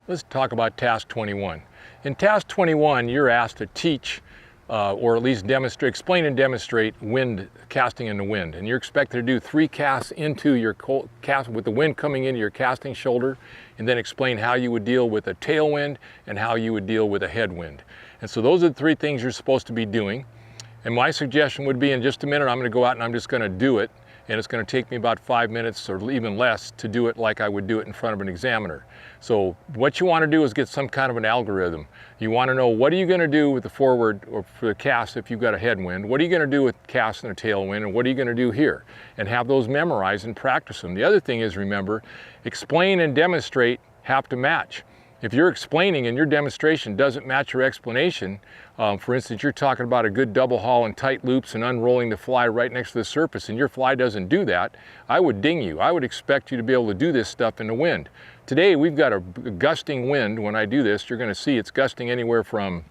Let's talk about task 21. In task 21, you're asked to teach or at least explain and demonstrate wind casting in the wind. And you're expected to do 3 casts into your cast with the wind coming into your casting shoulder, and then explain how you would deal with a tailwind and how you would deal with a headwind. And so those are the 3 things you're supposed to be doing. And my suggestion would be, in just a minute, I'm going to go out and I'm just going to do it. And it's going to take me about 5 minutes or even less to do it like I would do it in front of an examiner. So what you want to do is get some kind of an algorithm. You want to know, what are you going to do with the forward or for the cast if you've got a headwind? What are you going to do with cast and a tailwind? And what are you going to do here? And have those memorized and practice them. The other thing is, remember, explain and demonstrate have to match. If you're explaining and your demonstration doesn't match your explanation, for instance, you're talking about a good double haul and tight loops and unrolling the fly right next to the surface, and your fly doesn't do that, I would ding you. I would expect you to be able to do this stuff in the wind. Today, we've got a gusting wind. When I do this, you're going to see it's gusting anywhere from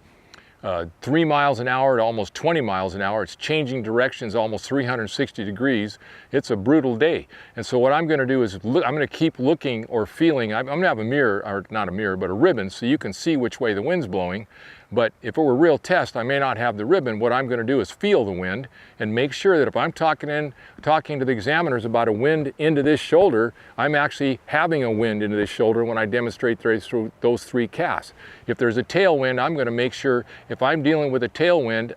3 miles an hour to almost 20 miles an hour. It's changing directions almost 360 degrees. It's a brutal day. And so what I'm going to do is I'm going to keep looking or feeling. I'm going to have a mirror, or not a mirror, but a ribbon, so you can see which way the wind's blowing. But if it were a real test, I may not have the ribbon. What I'm going to do is feel the wind and make sure that if I'm talking to the examiners about a wind into this shoulder, I'm actually having a wind into this shoulder when I demonstrate through those 3 casts. If there's a tailwind, I'm going to make sure if I'm dealing with a tailwind,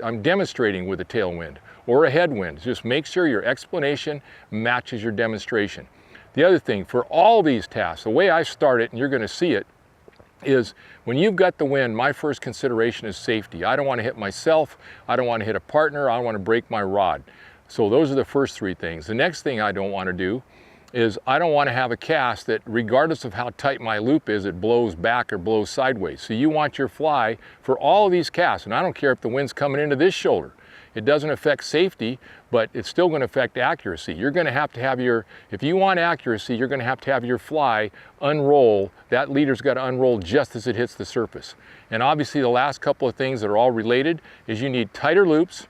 I'm demonstrating with a tailwind or a headwind. Just make sure your explanation matches your demonstration. The other thing, for all these tasks, the way I start it, and you're going to see it, is when you've got the wind, my first consideration is safety. I don't want to hit myself, I don't want to hit a partner, I don't want to break my rod. So those are the first 3 things. The next thing I don't want to do is I don't want to have a cast that, regardless of how tight my loop is, it blows back or blows sideways. So you want your fly for all of these casts, and I don't care if the wind's coming into this shoulder. It doesn't affect safety, but it's still going to affect accuracy. You're going to have your, if you want accuracy, you're going to have your fly unroll. That leader's got to unroll just as it hits the surface. And obviously the last couple of things that are all related is you need tighter loops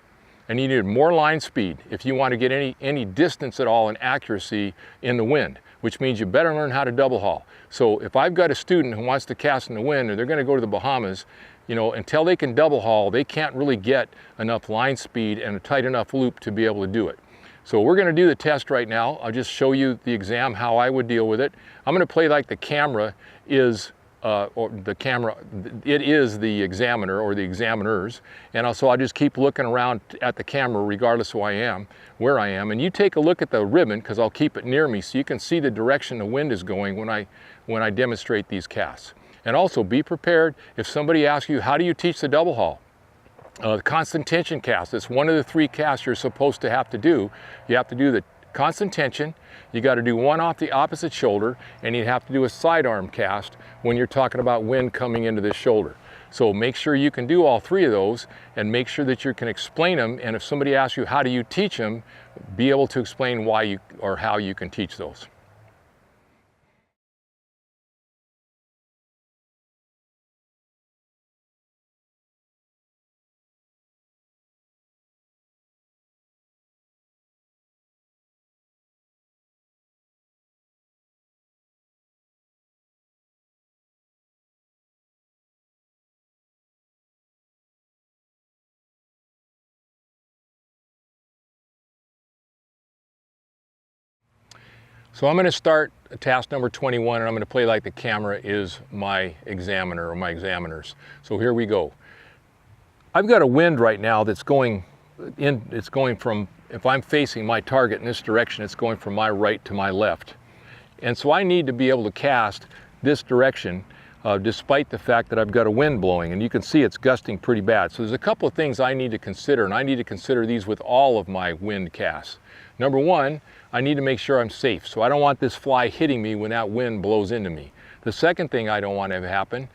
and you need more line speed if you want to get any distance at all in accuracy in the wind, which means you better learn how to double haul. So if I've got a student who wants to cast in the wind and they're going to go to the Bahamas, you know, until they can double haul, they can't really get enough line speed and a tight enough loop to be able to do it. So we're going to do the test right now. I'll just show you the exam, how I would deal with it. I'm going to play like the camera is, it is the examiner or the examiners. And also I'll just keep looking around at the camera regardless of where I am. And you take a look at the ribbon, because I'll keep it near me so you can see the direction the wind is going when I demonstrate these casts. And also be prepared if somebody asks you, how do you teach the double haul? The constant tension cast, it's one of the 3 casts you're supposed to have to do. You have to do the constant tension, you got to do one off the opposite shoulder, and you have to do a sidearm cast when you're talking about wind coming into this shoulder. So make sure you can do all 3 of those, and make sure that you can explain them. And if somebody asks you, how do you teach them, be able to explain why you or how you can teach those. So I'm going to start task number 21, and I'm going to play like the camera is my examiner or my examiners. So here we go. I've got a wind right now that's going from, if I'm facing my target in this direction, it's going from my right to my left. And so I need to be able to cast this direction despite the fact that I've got a wind blowing, and you can see it's gusting pretty bad. So there's a couple of things I need to consider, and I need to consider these with all of my wind casts. Number one, I need to make sure I'm safe. So I don't want this fly hitting me when that wind blows into me. The second thing I don't want to have happen,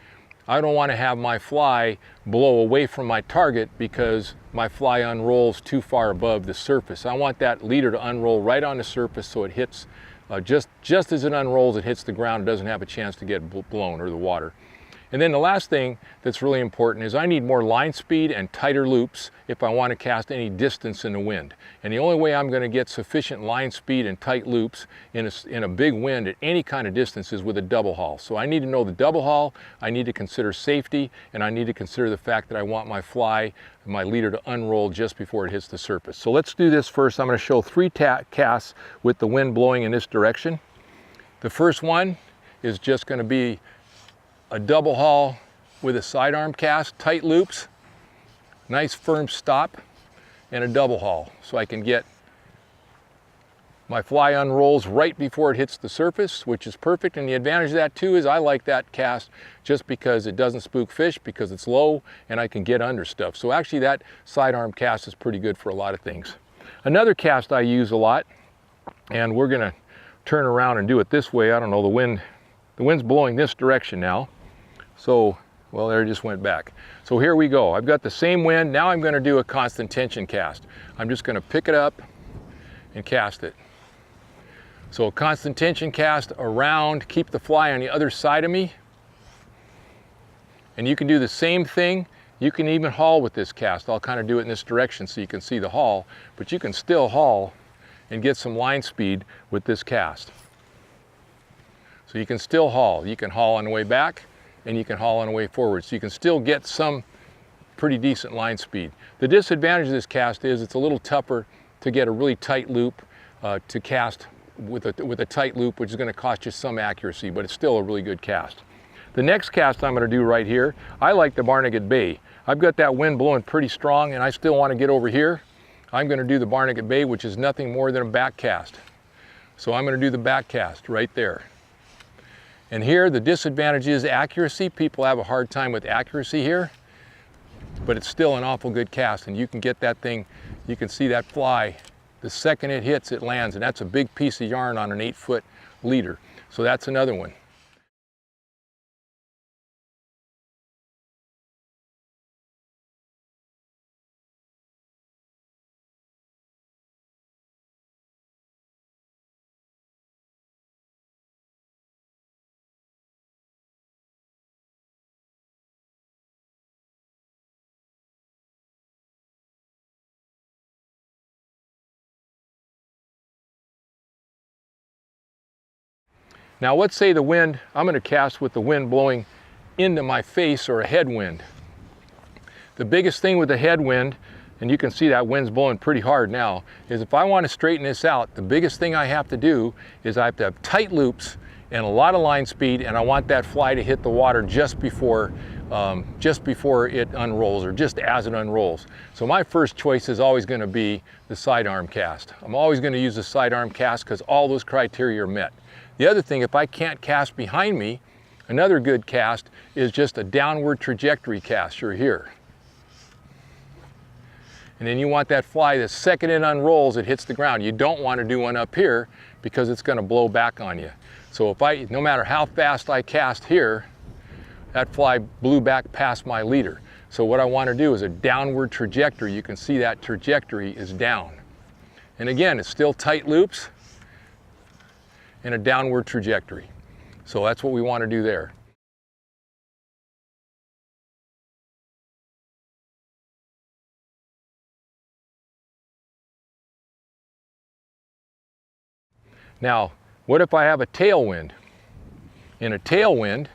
I don't want to have my fly blow away from my target because my fly unrolls too far above the surface. I want that leader to unroll right on the surface so it hits, just as it unrolls, it hits the ground, it doesn't have a chance to get blown, or the water. And then the last thing that's really important is I need more line speed and tighter loops if I want to cast any distance in the wind. And the only way I'm going to get sufficient line speed and tight loops in a big wind at any kind of distance is with a double haul. So I need to know the double haul, I need to consider safety, and I need to consider the fact that I want my fly, my leader, to unroll just before it hits the surface. So let's do this first. I'm going to show 3 casts with the wind blowing in this direction. The first one is just going to be a double haul with a sidearm cast, tight loops, nice firm stop, and a double haul. So I can get my fly unrolls right before it hits the surface, which is perfect. And the advantage of that too is I like that cast just because it doesn't spook fish, because it's low and I can get under stuff. So actually that sidearm cast is pretty good for a lot of things. Another cast I use a lot, and we're gonna turn around and do it this way. I don't know, the wind's blowing this direction now. So, well, there it just went back. So here we go. I've got the same wind. Now I'm going to do a constant tension cast. I'm just going to pick it up and cast it. So a constant tension cast around, keep the fly on the other side of me. And you can do the same thing. You can even haul with this cast. I'll kind of do it in this direction so you can see the haul, but you can still haul and get some line speed with this cast. So you can still haul. You can haul on the way back, and you can haul on the way forward. So you can still get some pretty decent line speed. The disadvantage of this cast is it's a little tougher to get a really tight loop to cast with a tight loop, which is going to cost you some accuracy, but it's still a really good cast. The next cast I'm going to do right here, I like the Barnegat Bay. I've got that wind blowing pretty strong and I still want to get over here. I'm going to do the Barnegat Bay, which is nothing more than a back cast. So I'm going to do the back cast right there. And here the disadvantage is accuracy. People have a hard time with accuracy here, but it's still an awful good cast, and you can get that thing, you can see that fly, the second it hits, it lands, and that's a big piece of yarn on an 8-foot leader. So that's another one. Now let's say the wind, I'm going to cast with the wind blowing into my face, or a headwind. The biggest thing with the headwind, and you can see that wind's blowing pretty hard now, is if I want to straighten this out, the biggest thing I have to do is I have to have tight loops and a lot of line speed, and I want that fly to hit the water just before it unrolls, or just as it unrolls. So my first choice is always going to be the sidearm cast. I'm always going to use the sidearm cast because all those criteria are met. The other thing, if I can't cast behind me, another good cast is just a downward trajectory cast. You're here. And then you want that fly, the second it unrolls, it hits the ground. You don't want to do one up here because it's going to blow back on you. So no matter how fast I cast here, that fly blew back past my leader. So what I want to do is a downward trajectory. You can see that trajectory is down. And again, it's still tight loops and a downward trajectory. So that's what we want to do there. Now, what if I have a tailwind? In a tailwind,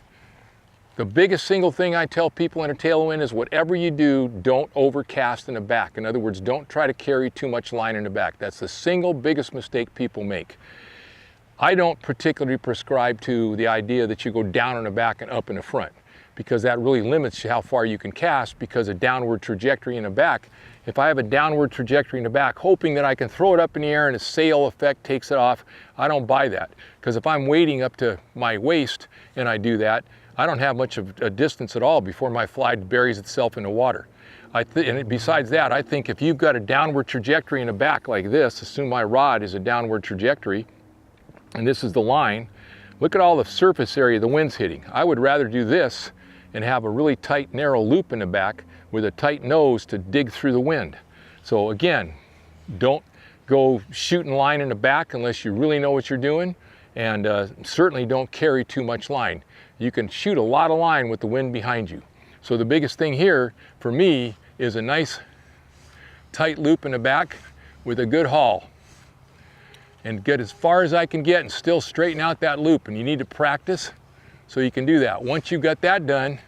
the biggest single thing I tell people in a tailwind is whatever you do, don't overcast in the back. In other words, don't try to carry too much line in the back. That's the single biggest mistake people make. I don't particularly prescribe to the idea that you go down in the back and up in the front, because that really limits how far you can cast, because a downward trajectory in the back, if I have a downward trajectory in the back, hoping that I can throw it up in the air and a sail effect takes it off, I don't buy that. Because if I'm wading up to my waist and I do that, I don't have much of a distance at all before my fly buries itself in the water. And besides that, I think if you've got a downward trajectory in the back like this, assume my rod is a downward trajectory, and this is the line, look at all the surface area the wind's hitting. I would rather do this and have a really tight, narrow loop in the back with a tight nose to dig through the wind. So again, don't go shooting line in the back unless you really know what you're doing, and certainly don't carry too much line. You can shoot a lot of line with the wind behind you. So the biggest thing here for me is a nice tight loop in the back with a good haul, and get as far as I can get and still straighten out that loop. And you need to practice so you can do that. Once you've got that done,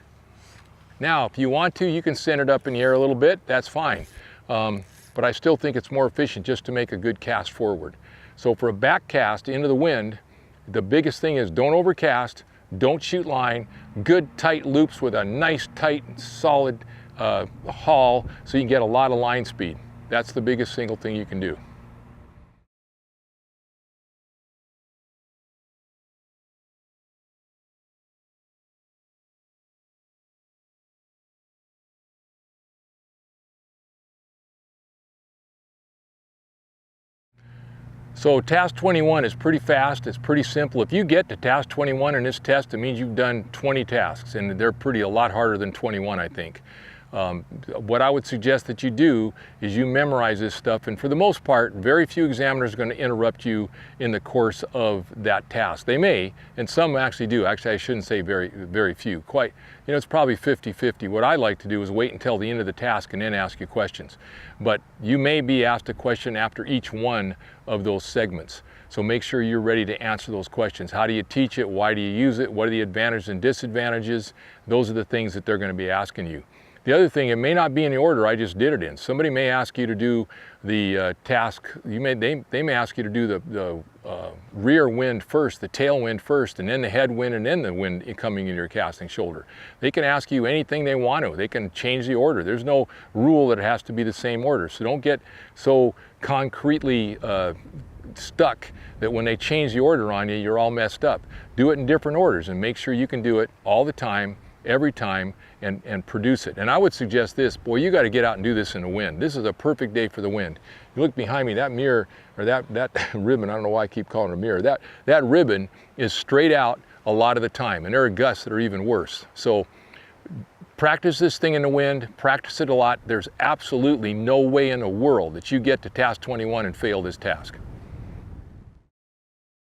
now if you want to, you can send it up in the air a little bit, that's fine. But I still think it's more efficient just to make a good cast forward. So for a back cast into the wind, the biggest thing is don't overcast, don't shoot line, good tight loops with a nice tight solid haul so you can get a lot of line speed. That's the biggest single thing you can do. So task 21 is pretty fast, it's pretty simple. If you get to task 21 in this test, it means you've done 20 tasks, and they're a lot harder than 21, I think. What I would suggest that you do is you memorize this stuff, and for the most part, very few examiners are going to interrupt you in the course of that task. They may, and some actually do. Actually, I shouldn't say very few. It's probably 50-50. What I like to do is wait until the end of the task and then ask you questions. But you may be asked a question after each one of those segments. So make sure you're ready to answer those questions. How do you teach it? Why do you use it? What are the advantages and disadvantages? Those are the things that they're going to be asking you. The other thing, it may not be in the order I just did it in. Somebody may ask you to do the task, they may ask you to do the rear wind first, the tailwind first, and then the headwind, and then the wind coming into your casting shoulder. They can ask you anything they want to. They can change the order. There's no rule that it has to be the same order. So don't get so concretely stuck that when they change the order on you, you're all messed up. Do it in different orders and make sure you can do it all the time, every time, and produce it. And I would suggest this, boy, you got to get out and do this in the wind. This is a perfect day for the wind. You look behind me, that mirror, or that ribbon, I don't know why I keep calling it a mirror, that ribbon is straight out a lot of the time, and there are gusts that are even worse. So practice this thing in the wind, practice it a lot. There's absolutely no way in the world that you get to task 21 and fail this task.